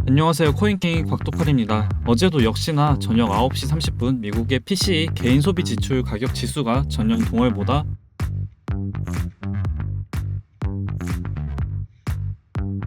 안녕하세요. 코인킹 곽도팔입니다. 어제도 역시나 저녁 9시 30분 미국의 PC 개인 소비 지출 가격 지수가 전년 동월보다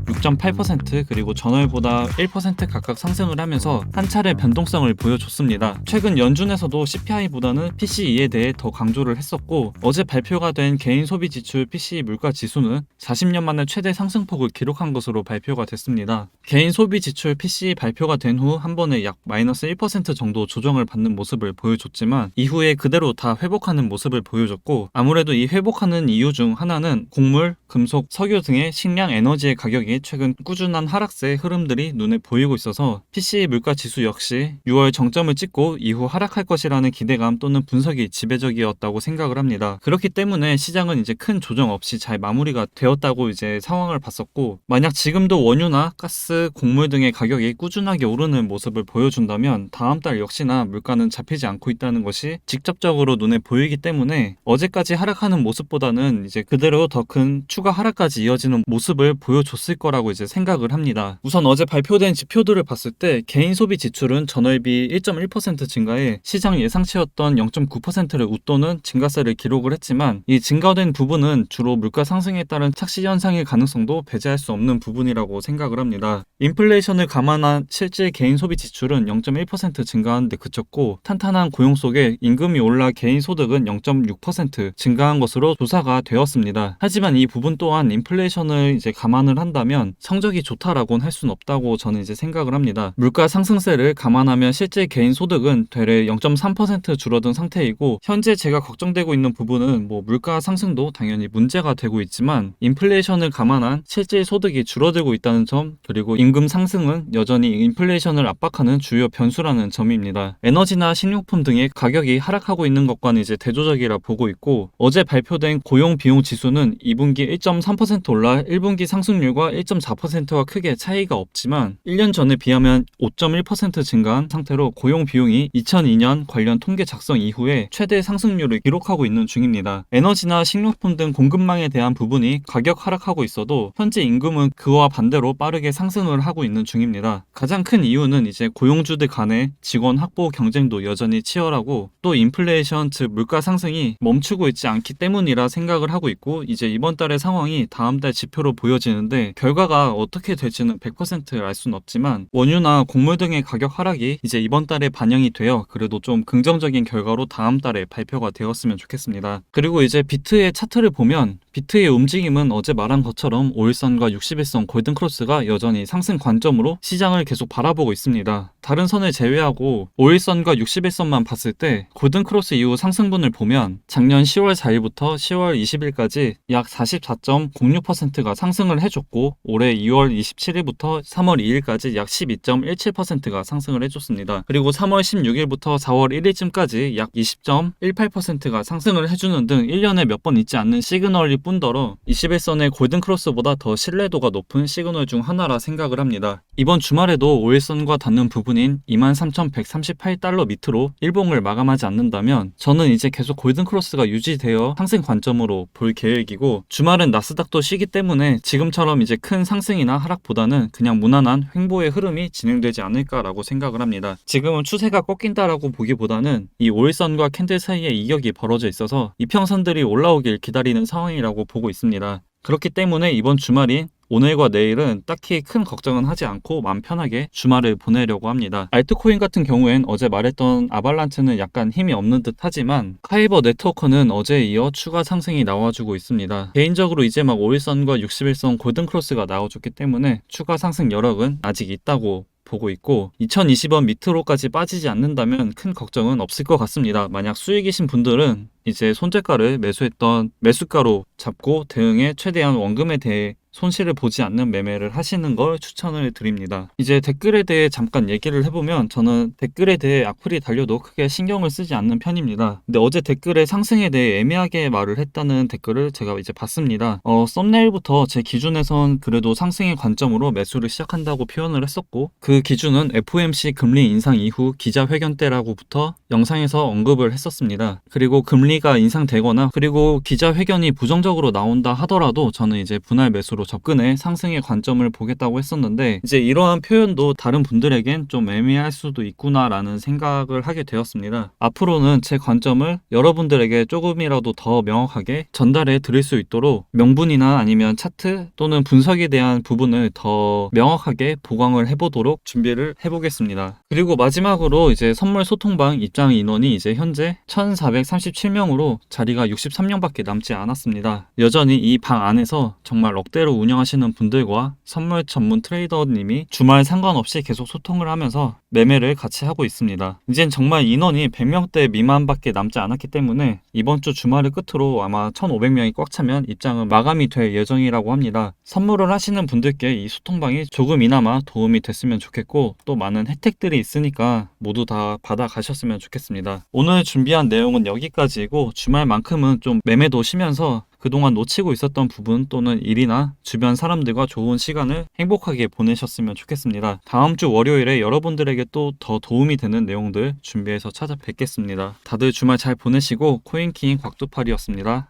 6.8% 그리고 전월보다 1% 각각 상승을 하면서 한 차례 변동성을 보여줬습니다. 최근 연준에서도 CPI보다는 PCE에 대해 더 강조를 했었고, 어제 발표가 된 개인 소비 지출 PCE 물가 지수는 40년 만에 최대 상승폭을 기록한 것으로 발표가 됐습니다. 개인 소비 지출 PCE 발표가 된 후 한 번에 약 마이너스 1% 정도 조정을 받는 모습을 보여줬지만 이후에 그대로 다 회복하는 모습을 보여줬고, 아무래도 이 회복하는 이유 중 하나는 곡물, 금속, 석유 등의 식량 에너지의 가격이 최근 꾸준한 하락세 흐름들이 눈에 보이고 있어서 PCE 물가 지수 역시 6월 정점을 찍고 이후 하락할 것이라는 기대감 또는 분석이 지배적이었다고 생각을 합니다. 그렇기 때문에 시장은 이제 큰 조정 없이 잘 마무리가 되었다고 이제 상황을 봤었고, 만약 지금도 원유나 가스, 곡물 등의 가격이 꾸준하게 오르는 모습을 보여준다면 다음 달 역시나 물가는 잡히지 않고 있다는 것이 직접적으로 눈에 보이기 때문에 어제까지 하락하는 모습보다는 이제 그대로 더 큰 추가 하락까지 이어지는 모습을 보여줬을 거라고 이제 생각을 합니다. 우선 어제 발표된 지표들을 봤을 때 개인 소비 지출은 전월비 1.1% 증가해 시장 예상치였던 0.9%를 웃도는 증가세를 기록을 했지만, 이 증가된 부분은 주로 물가 상승에 따른 착시 현상일 가능성도 배제할 수 없는 부분이라고 생각을 합니다. 인플레이션을 감안한 실제 개인 소비 지출은 0.1% 증가한 데 그쳤고, 탄탄한 고용 속에 임금이 올라 개인 소득은 0.6% 증가한 것으로 조사가 되었습니다. 하지만 이 부분 또한 인플레이션을 이제 감안을 한다면 성적이 좋다라고는 할 수는 없다고 저는 이제 생각을 합니다. 물가 상승세를 감안하면 실제 개인 소득은 되레 0.3% 줄어든 상태이고, 현재 제가 걱정되고 있는 부분은 물가 상승도 당연히 문제가 되고 있지만 인플레이션을 감안한 실제 소득이 줄어들고 있다는 점, 그리고 임금 상승은 여전히 인플레이션을 압박하는 주요 변수라는 점입니다. 에너지나 식료품 등의 가격이 하락하고 있는 것과는 이제 대조적이라 보고 있고, 어제 발표된 고용 비용 지수는 2분기 1.3% 올라 1분기 상승률과 1.4%와 크게 차이가 없지만 1년 전에 비하면 5.1% 증가한 상태로 고용 비용이 2002년 관련 통계 작성 이후에 최대 상승률을 기록하고 있는 중입니다. 에너지나 식료품 등 공급망에 대한 부분이 가격 하락하고 있어도 현재 임금은 그와 반대로 빠르게 상승을 하고 있는 중입니다. 가장 큰 이유는 이제 고용주들 간의 직원 확보 경쟁도 여전히 치열하고, 또 인플레이션 즉 물가 상승이 멈추고 있지 않기 때문이라 생각을 하고 있고, 이제 이번 달의 상황이 다음 달 지표로 보여지는데 결과가 어떻게 될지는 100% 알 수는 없지만 원유나 곡물 등의 가격 하락이 이제 이번 달에 반영이 되어 그래도 좀 긍정적인 결과로 다음 달에 발표가 되었으면 좋겠습니다. 그리고 이제 비트의 차트를 보면 비트의 움직임은 어제 말한 것처럼 5일선과 60일선 골든크로스가 여전히 상승 관점으로 시장을 계속 바라보고 있습니다. 다른 선을 제외하고 5일선과 60일선만 봤을 때 골든크로스 이후 상승분을 보면 작년 10월 4일부터 10월 20일까지 약 44.06%가 상승을 해줬고, 올해 2월 27일부터 3월 2일까지 약 12.17%가 상승을 해줬습니다. 그리고 3월 16일부터 4월 1일쯤까지 약 20.18%가 상승을 해주는 등 1년에 몇 번 있지 않는 시그널일 뿐더러 21선의 골든크로스보다 더 신뢰도가 높은 시그널 중 하나라 생각을 합니다. 이번 주말에도 5일선과 닿는 부분인 23,138달러 밑으로 일봉을 마감하지 않는다면 저는 이제 계속 골든크로스가 유지되어 상승 관점으로 볼 계획이고, 주말은 나스닥도 쉬기 때문에 지금처럼 이제 큰 상승이나 하락보다는 그냥 무난한 횡보의 흐름이 진행되지 않을까라고 생각을 합니다. 지금은 추세가 꺾인다라고 보기보다는 이 5일선과 캔들 사이에 이격이 벌어져 있어서 이평선들이 올라오길 기다리는 상황이라고 보고 있습니다. 그렇기 때문에 이번 주말인 오늘과 내일은 딱히 큰 걱정은 하지 않고 마음 편하게 주말을 보내려고 합니다. 알트코인 같은 경우엔 어제 말했던 아발란체는 약간 힘이 없는 듯 하지만 카이버 네트워크는 어제에 이어 추가 상승이 나와주고 있습니다. 개인적으로 이제 막 5일선과 60일선 골든크로스가 나와줬기 때문에 추가 상승 여력은 아직 있다고 보고 있고, 2020원 밑으로까지 빠지지 않는다면 큰 걱정은 없을 것 같습니다. 만약 수익이신 분들은 이제 손절가를 매수했던 매수가로 잡고 대응에 최대한 원금에 대해 손실을 보지 않는 매매를 하시는 걸 추천을 드립니다. 이제 댓글에 대해 잠깐 얘기를 해보면 저는 댓글에 대해 악플이 달려도 크게 신경을 쓰지 않는 편입니다. 근데 어제 댓글에 상승에 대해 애매하게 말을 했다는 댓글을 제가 이제 봤습니다. 썸네일부터 제 기준에선 그래도 상승의 관점으로 매수를 시작한다고 표현을 했었고, 그 기준은 FOMC 금리 인상 이후 기자회견 때라고부터 영상에서 언급을 했었습니다. 그리고 금리가 인상되거나 그리고 기자회견이 부정적으로 나온다 하더라도 저는 이제 분할 매수로 접근해 상승의 관점을 보겠다고 했었는데 이제 이러한 표현도 다른 분들에겐 좀 애매할 수도 있구나라는 생각을 하게 되었습니다. 앞으로는 제 관점을 여러분들에게 조금이라도 더 명확하게 전달해 드릴 수 있도록 명분이나 아니면 차트 또는 분석에 대한 부분을 더 명확하게 보강을 해보도록 준비를 해보겠습니다. 그리고 마지막으로 이제 선물 소통방 입장 인원이 이제 현재 1437명으로 자리가 63명밖에 남지 않았습니다. 여전히 이 방 안에서 정말 억대로 운영하시는 분들과 선물 전문 트레이더님이 주말 상관없이 계속 소통을 하면서 매매를 같이 하고 있습니다. 이젠 정말 인원이 100명대 미만밖에 남지 않았기 때문에 이번 주 주말을 끝으로 아마 1500명이 꽉 차면 입장은 마감이 될 예정이라고 합니다. 선물을 하시는 분들께 이 소통방이 조금이나마 도움이 됐으면 좋겠고 또 많은 혜택들이 있으니까 모두 다 받아가셨으면 좋겠습니다. 오늘 준비한 내용은 여기까지이고 주말만큼은 좀 매매도 쉬면서 그동안 놓치고 있었던 부분 또는 일이나 주변 사람들과 좋은 시간을 행복하게 보내셨으면 좋겠습니다. 다음 주 월요일에 여러분들에게 또 더 도움이 되는 내용들 준비해서 찾아뵙겠습니다. 다들 주말 잘 보내시고 코인킹 곽두팔이었습니다.